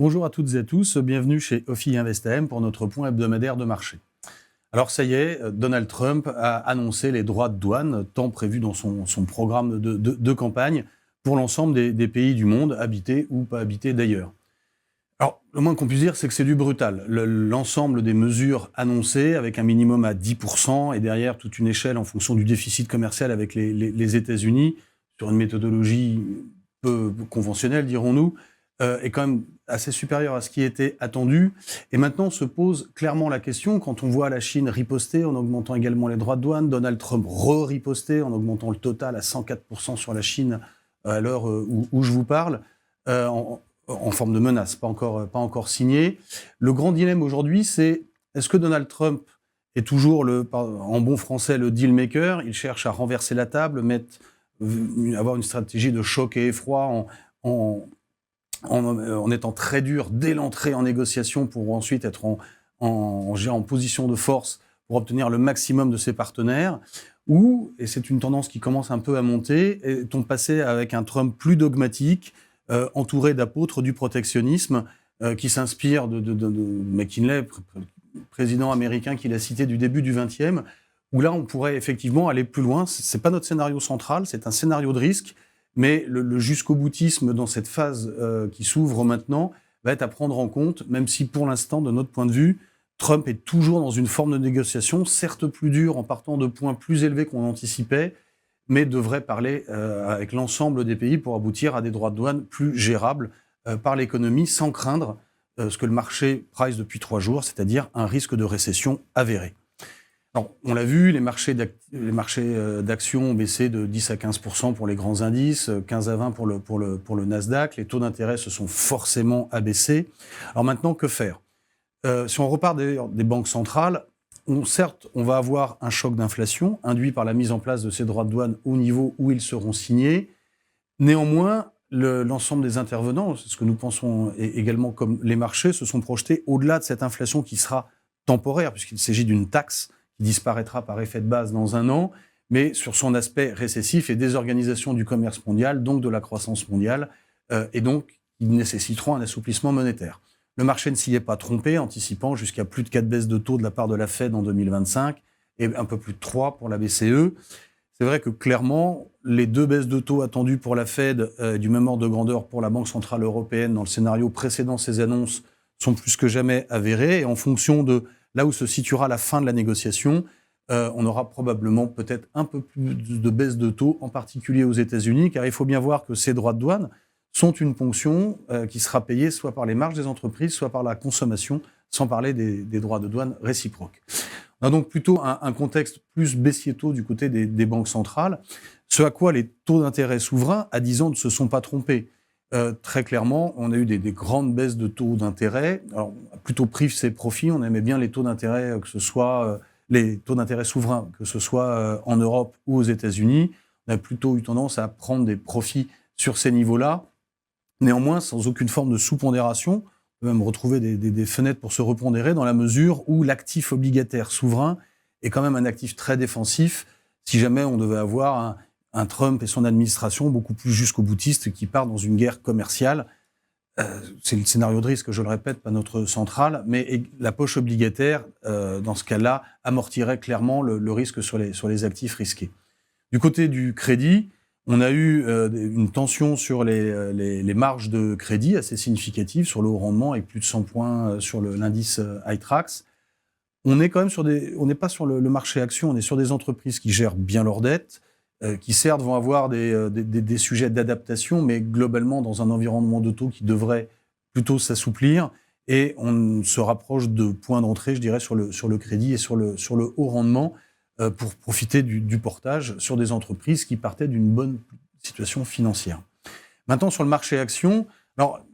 Bonjour à toutes et à tous, bienvenue chez Ophi Invest AM pour notre point hebdomadaire de marché. Alors ça y est, Donald Trump a annoncé les droits de douane, tant prévus dans son programme de campagne, pour l'ensemble des pays du monde, habités ou pas habités d'ailleurs. Alors, le moins qu'on puisse dire, c'est que c'est du brutal. L'ensemble des mesures annoncées, avec un minimum à 10%, et derrière toute une échelle en fonction du déficit commercial avec les États-Unis, sur une méthodologie peu conventionnelle, dirons-nous, est quand même assez supérieure à ce qui était attendu. Et maintenant se pose clairement la question, quand on voit la Chine riposter en augmentant également les droits de douane, Donald Trump riposter en augmentant le total à 104% sur la Chine à l'heure où je vous parle, en forme de menace, pas encore signé. Le grand dilemme aujourd'hui, c'est est-ce que Donald Trump est toujours, en bon français, le deal maker? Il cherche à renverser la table, avoir une stratégie de choc et effroi en étant très dur dès l'entrée en négociation pour ensuite être en position de force pour obtenir le maximum de ses partenaires. Ou, et c'est une tendance qui commence un peu à monter, est-on passé avec un Trump plus dogmatique, entouré d'apôtres du protectionnisme, qui s'inspire de McKinley, président américain qu'il a cité du début du XXe, où là on pourrait effectivement aller plus loin. C'est pas notre scénario central, c'est un scénario de risque, mais le jusqu'au boutisme dans cette phase qui s'ouvre maintenant va être à prendre en compte, même si pour l'instant, de notre point de vue, Trump est toujours dans une forme de négociation, certes plus dure en partant de points plus élevés qu'on anticipait, mais devrait parler avec l'ensemble des pays pour aboutir à des droits de douane plus gérables par l'économie, sans craindre ce que le marché price depuis 3 jours, c'est-à-dire un risque de récession avéré. Alors, on l'a vu, les marchés d'actions ont baissé de 10 à 15% pour les grands indices, 15 à 20 pour le Nasdaq. Les taux d'intérêt se sont forcément abaissés. Alors maintenant, que faire ? Si on repart des banques centrales, certes, on va avoir un choc d'inflation induit par la mise en place de ces droits de douane au niveau où ils seront signés. Néanmoins, l'ensemble des intervenants, c'est ce que nous pensons également comme les marchés, se sont projetés au-delà de cette inflation qui sera temporaire, puisqu'il s'agit d'une taxe qui disparaîtra par effet de base dans 1 an, mais sur son aspect récessif et désorganisation du commerce mondial, donc de la croissance mondiale, et donc ils nécessiteront un assouplissement monétaire. Le marché ne s'y est pas trompé, anticipant jusqu'à plus de 4 baisses de taux de la part de la Fed en 2025 et un peu plus de 3 pour la BCE. C'est vrai que clairement, les 2 baisses de taux attendues pour la Fed, du même ordre de grandeur pour la Banque centrale européenne dans le scénario précédent ces annonces sont plus que jamais avérées. Et en fonction de là où se situera la fin de la négociation, on aura probablement peut-être un peu plus de baisse de taux, en particulier aux États-Unis, car il faut bien voir que ces droits de douane sont une ponction qui sera payée soit par les marges des entreprises, soit par la consommation, sans parler des droits de douane réciproques. On a donc plutôt un contexte plus baissier-taux du côté des banques centrales, ce à quoi les taux d'intérêt souverains à 10 ans ne se sont pas trompés. Très clairement, on a eu des grandes baisses de taux d'intérêt. Alors, plutôt prive ses profits, on aimait bien les taux d'intérêt, que ce soit les taux d'intérêt souverains, que ce soit en Europe ou aux États-Unis. On a plutôt eu tendance à prendre des profits sur ces niveaux-là. Néanmoins, sans aucune forme de sous-pondération, on peut même retrouver des fenêtres pour se repondérer dans la mesure où l'actif obligataire souverain est quand même un actif très défensif si jamais on devait avoir un Trump et son administration beaucoup plus jusqu'au boutiste qui part dans une guerre commerciale. C'est le scénario de risque, je le répète, pas notre centrale, mais la poche obligataire, dans ce cas-là, amortirait clairement le risque sur les actifs risqués. Du côté du crédit, on a eu une tension sur les marges de crédit assez significative sur le haut rendement, avec plus de 100 points sur l'indice iTraxx. On est quand même on n'est pas sur le marché action, on est sur des entreprises qui gèrent bien leurs dettes, qui certes vont avoir des sujets d'adaptation, mais globalement dans un environnement de taux qui devrait plutôt s'assouplir, et on se rapproche de points d'entrée, je dirais, sur le crédit et sur le haut rendement, pour profiter du portage sur des entreprises qui partaient d'une bonne situation financière. Maintenant, sur le marché action, alors,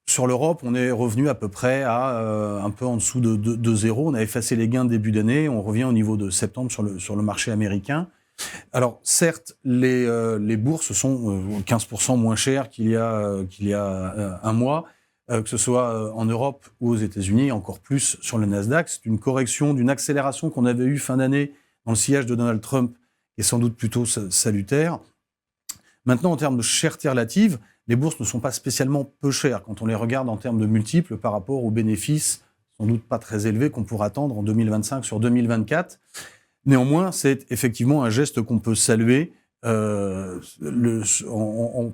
sur l'Europe, on est revenu à peu près à un peu en dessous de zéro. On a effacé les gains de début d'année, on revient au niveau de septembre sur le marché américain. Alors, certes, les bourses sont 15% moins chères qu'il y a un mois, que ce soit en Europe ou aux États-Unis, encore plus sur le Nasdaq. C'est une correction d'une accélération qu'on avait eue fin d'année dans le sillage de Donald Trump, qui est sans doute plutôt salutaire. Maintenant, en termes de cherté relative, les bourses ne sont pas spécialement peu chères quand on les regarde en termes de multiples par rapport aux bénéfices sans doute pas très élevés qu'on pourrait attendre en 2025 sur 2024. Néanmoins, c'est effectivement un geste qu'on peut saluer en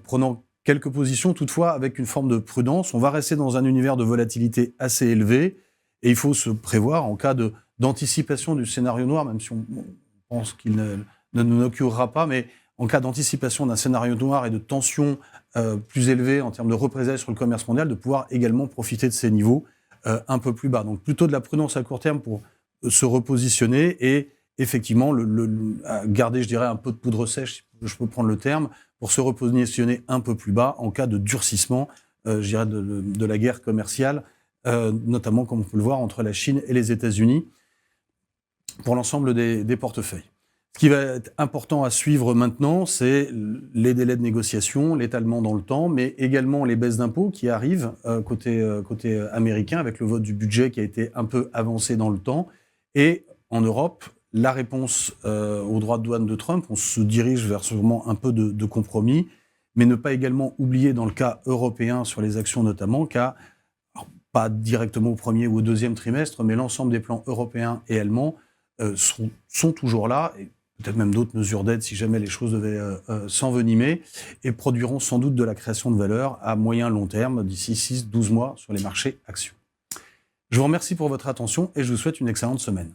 prenant quelques positions, toutefois avec une forme de prudence. On va rester dans un univers de volatilité assez élevé et il faut se prévoir en cas d'anticipation du scénario noir, même si on pense qu'il ne nous occurrera pas, mais en cas d'anticipation d'un scénario noir et de tensions plus élevées en termes de représailles sur le commerce mondial, de pouvoir également profiter de ces niveaux un peu plus bas. Donc plutôt de la prudence à court terme pour se repositionner et effectivement garder, je dirais, un peu de poudre sèche, si je peux prendre le terme, pour se repositionner un peu plus bas en cas de durcissement, je dirais, de la guerre commerciale, notamment comme on peut le voir entre la Chine et les États-Unis, pour l'ensemble des portefeuilles. Ce qui va être important à suivre maintenant, c'est les délais de négociation, l'étalement dans le temps, mais également les baisses d'impôts qui arrivent côté américain, avec le vote du budget qui a été un peu avancé dans le temps. Et en Europe, la réponse aux droits de douane de Trump, on se dirige vers sûrement un peu de compromis, mais ne pas également oublier dans le cas européen sur les actions notamment, pas directement au premier ou au deuxième trimestre, mais l'ensemble des plans européens et allemands sont toujours là, et peut-être même d'autres mesures d'aide si jamais les choses devaient s'envenimer, et produiront sans doute de la création de valeur à moyen long terme, d'ici 6-12 mois sur les marchés actions. Je vous remercie pour votre attention et je vous souhaite une excellente semaine.